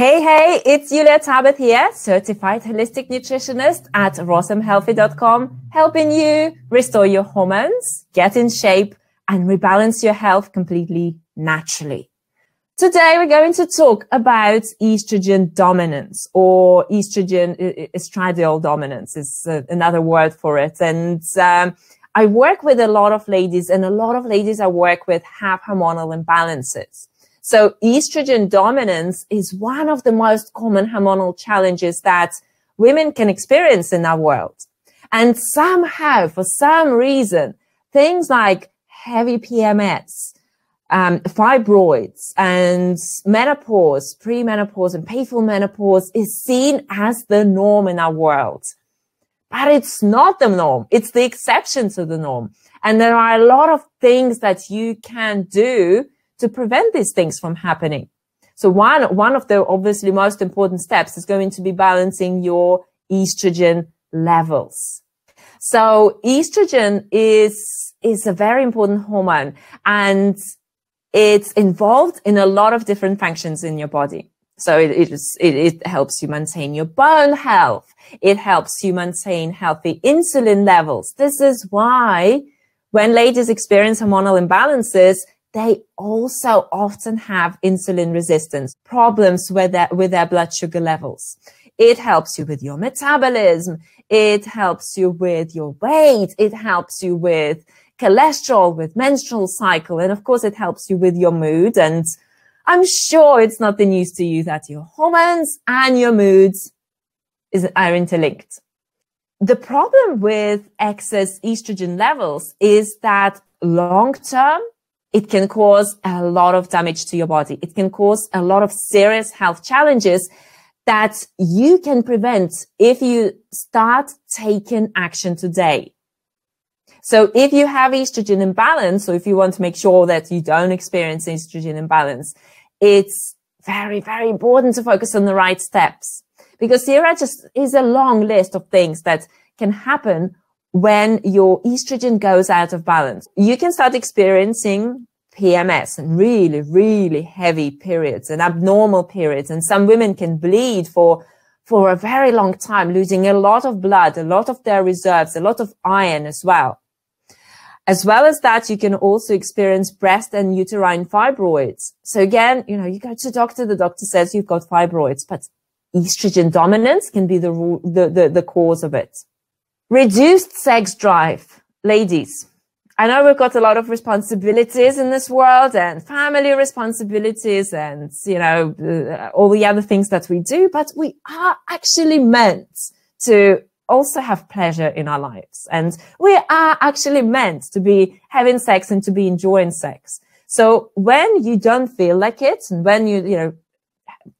Hey, it's Julia Tabet here, certified holistic nutritionist at rosamhealthy.com, helping you restore your hormones, get in shape, and rebalance your health completely naturally. Today, we're going to talk about estrogen dominance, or estradiol dominance is another word for it. And I work with a lot of ladies, and a lot of ladies I work with have hormonal imbalances. So estrogen dominance is one of the most common hormonal challenges that women can experience in our world. And somehow, for some reason, things like heavy PMS, fibroids, and menopause, premenopause, and painful menopause is seen as the norm in our world. But it's not the norm. It's the exception to the norm. And there are a lot of things that you can do to prevent these things from happening. So one of the obviously most important steps is going to be balancing your estrogen levels. So estrogen is a very important hormone, and it's involved in a lot of different functions in your body. So it helps you maintain your bone health. It helps you maintain healthy insulin levels. This is why when ladies experience hormonal imbalances, they also often have insulin resistance, problems with their blood sugar levels. It helps you with your metabolism. It helps you with your weight. It helps you with cholesterol, with menstrual cycle. And of course, it helps you with your mood. And I'm sure it's not the news to you that your hormones and your moods are interlinked. The problem with excess estrogen levels is that long term, it can cause a lot of damage to your body. It can cause a lot of serious health challenges that you can prevent if you start taking action today. So if you have estrogen imbalance, or if you want to make sure that you don't experience estrogen imbalance, it's very, very important to focus on the right steps, because here is a long list of things that can happen when your estrogen goes out of balance. You can start experiencing PMS and really, really heavy periods and abnormal periods. And some women can bleed for a very long time, losing a lot of blood, a lot of their reserves, a lot of iron as well. As well as that, you can also experience breast and uterine fibroids. So again, you go to the doctor says you've got fibroids, but estrogen dominance can be the cause of it. Reduced sex drive. Ladies, I know we've got a lot of responsibilities in this world, and family responsibilities, and, all the other things that we do, but we are actually meant to also have pleasure in our lives. And we are actually meant to be having sex and to be enjoying sex. So when you don't feel like it, and when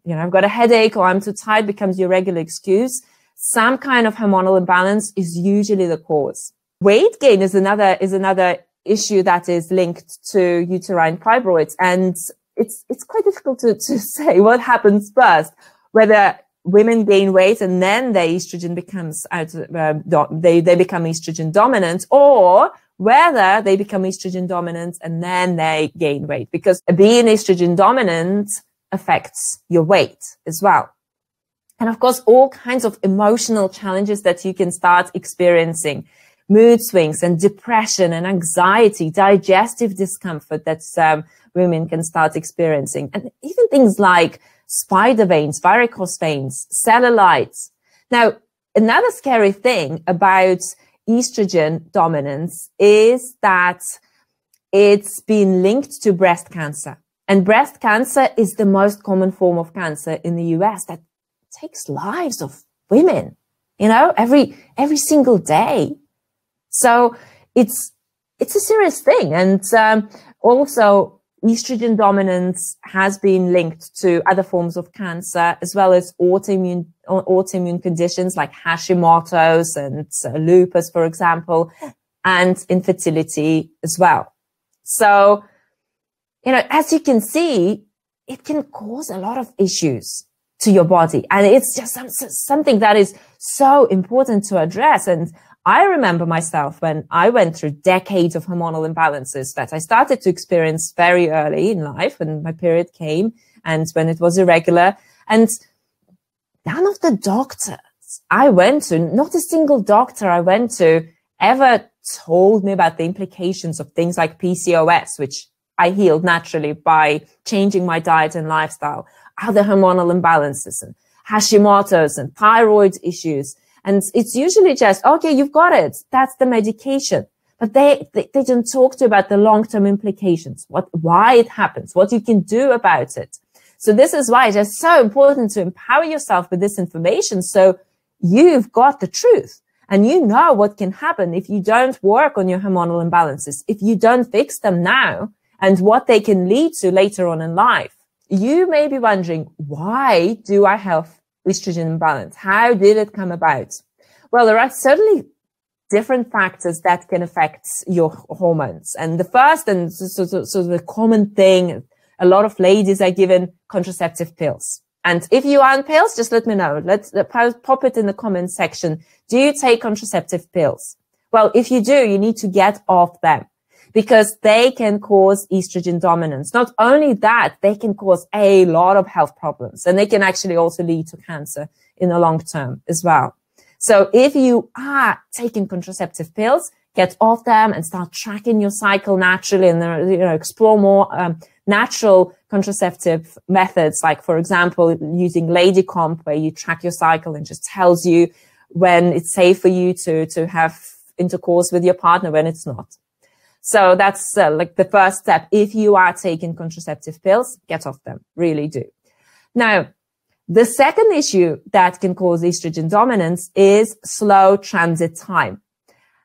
I've got a headache or I'm too tired becomes your regular excuse, some kind of hormonal imbalance is usually the cause. Weight gain is another issue that is linked to uterine fibroids. And it's quite difficult to say what happens first, whether women gain weight and then their estrogen becomes they become estrogen dominant, or whether they become estrogen dominant and then they gain weight, because being estrogen dominant affects your weight as well. And of course, all kinds of emotional challenges that you can start experiencing, mood swings and depression and anxiety, digestive discomfort that women can start experiencing. And even things like spider veins, varicose veins, cellulite. Now, another scary thing about estrogen dominance is that it's been linked to breast cancer. And breast cancer is the most common form of cancer in the US that takes lives of women, every single day. So it's a serious thing. And also estrogen dominance has been linked to other forms of cancer, as well as autoimmune conditions like Hashimoto's and lupus, for example, and infertility as well. So, as you can see, it can cause a lot of issues to your body. And it's just something that is so important to address. And I remember myself when I went through decades of hormonal imbalances that I started to experience very early in life when my period came and when it was irregular. And none of the doctors I went to, not a single doctor I went to ever told me about the implications of things like PCOS, which I healed naturally by changing my diet and lifestyle, other hormonal imbalances and Hashimoto's and thyroid issues. And it's usually just, okay, you've got it. That's the medication. But they don't talk to you about the long-term implications, why it happens, what you can do about it. So this is why it's just so important to empower yourself with this information. So you've got the truth and you know what can happen if you don't work on your hormonal imbalances, if you don't fix them now, and what they can lead to later on in life. You may be wondering, why do I have estrogen imbalance? How did it come about? Well, there are certainly different factors that can affect your hormones. And the first and so the common thing, a lot of ladies are given contraceptive pills. And if you are on pills, just let me know. Let's pop it in the comment section. Do you take contraceptive pills? Well, if you do, you need to get off them because they can cause estrogen dominance. Not only that, they can cause a lot of health problems, and they can actually also lead to cancer in the long term as well. So if you are taking contraceptive pills, get off them and start tracking your cycle naturally, and explore more natural contraceptive methods, like, for example, using Lady Comp, where you track your cycle and just tells you when it's safe for you to have intercourse with your partner, when it's not. So that's like the first step. If you are taking contraceptive pills, get off them. Really do. Now, the second issue that can cause estrogen dominance is slow transit time.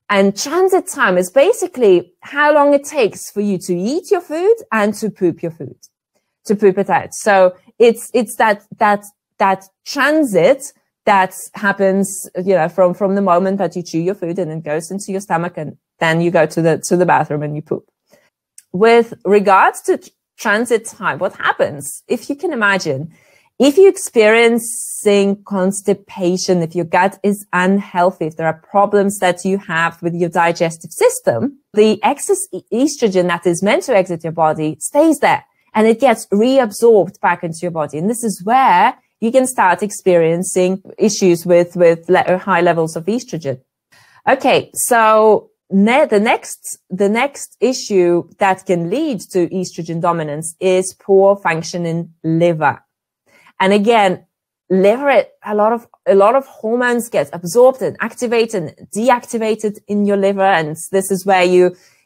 And transit time is basically how long it takes for you to eat your food and to poop your food, to poop it out. So it's that transit that happens, from the moment that you chew your food and it goes into your stomach, and then you go to the bathroom and you poop. With regards to transit time, what happens, if you can imagine, if you're experiencing constipation, if your gut is unhealthy, if there are problems that you have with your digestive system, the excess estrogen that is meant to exit your body stays there and it gets reabsorbed back into your body. And this is where you can start experiencing issues with high levels of estrogen. Okay, so the next issue that can lead to estrogen dominance is poor function in liver. And again, liver, a lot of hormones get absorbed and activated and deactivated in your liver. And this is where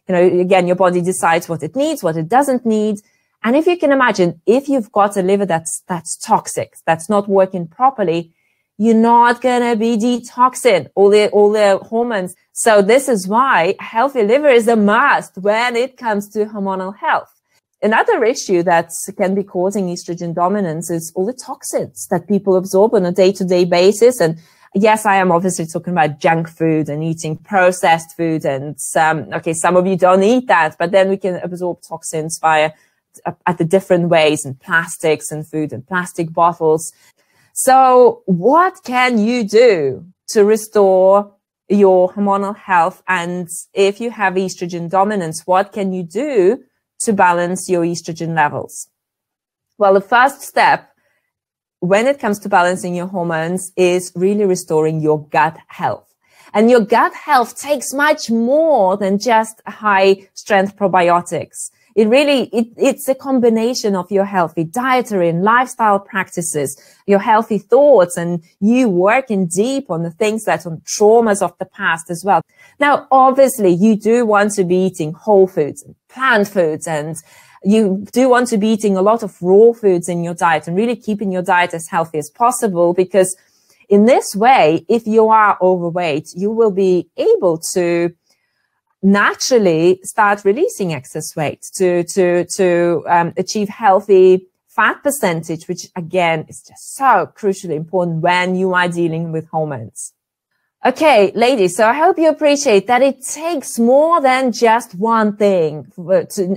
again, your body decides what it needs, what it doesn't need. And if you can imagine, if you've got a liver that's toxic, that's not working properly, you're not going to be detoxing all the hormones. So this is why a healthy liver is a must when it comes to hormonal health. Another issue that can be causing estrogen dominance is all the toxins that people absorb on a day-to-day basis. And yes, I am obviously talking about junk food and eating processed food. And some of you don't eat that, but then we can absorb toxins at the different ways, in plastics and food and plastic bottles. So what can you do to restore your hormonal health? And if you have estrogen dominance, what can you do to balance your estrogen levels? Well, the first step when it comes to balancing your hormones is really restoring your gut health. And your gut health takes much more than just high strength probiotics. It's a combination of your healthy dietary and lifestyle practices, your healthy thoughts, and you working deep on the things on traumas of the past as well. Now, obviously, you do want to be eating whole foods and plant foods, and you do want to be eating a lot of raw foods in your diet and really keeping your diet as healthy as possible, because in this way, if you are overweight, you will be able to naturally start releasing excess weight to achieve healthy fat percentage, which again is just so crucially important when you are dealing with hormones. Okay, ladies, so I hope you appreciate that it takes more than just one thing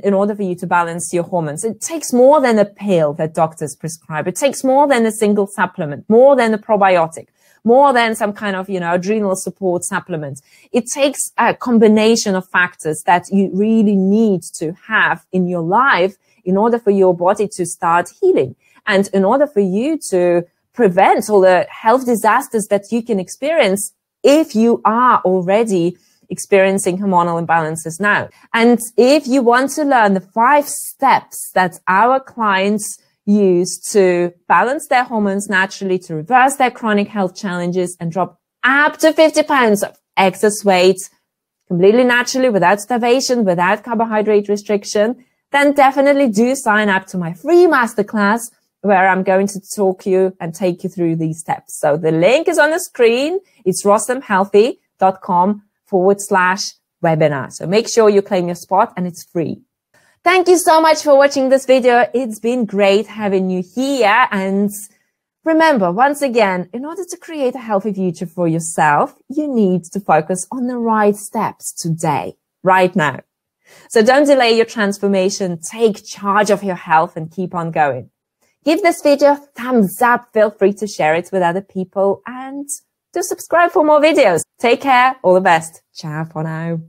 in order for you to balance your hormones. It takes more than a pill that doctors prescribe. It takes more than a single supplement, more than a probiotic, more than some kind of, adrenal support supplement. It takes a combination of factors that you really need to have in your life in order for your body to start healing. And in order for you to prevent all the health disasters that you can experience if you are already experiencing hormonal imbalances now. And if you want to learn the 5 steps that our clients use to balance their hormones naturally, to reverse their chronic health challenges and drop up to 50 pounds of excess weight completely naturally, without starvation, without carbohydrate restriction, then definitely do sign up to my free masterclass where I'm going to talk you and take you through these steps. So the link is on the screen. It's rostamhealthy.com/webinar. So make sure you claim your spot and it's free. Thank you so much for watching this video. It's been great having you here. And remember, once again, in order to create a healthy future for yourself, you need to focus on the right steps today, right now. So don't delay your transformation. Take charge of your health and keep on going. Give this video a thumbs up. Feel free to share it with other people and to subscribe for more videos. Take care. All the best. Ciao for now.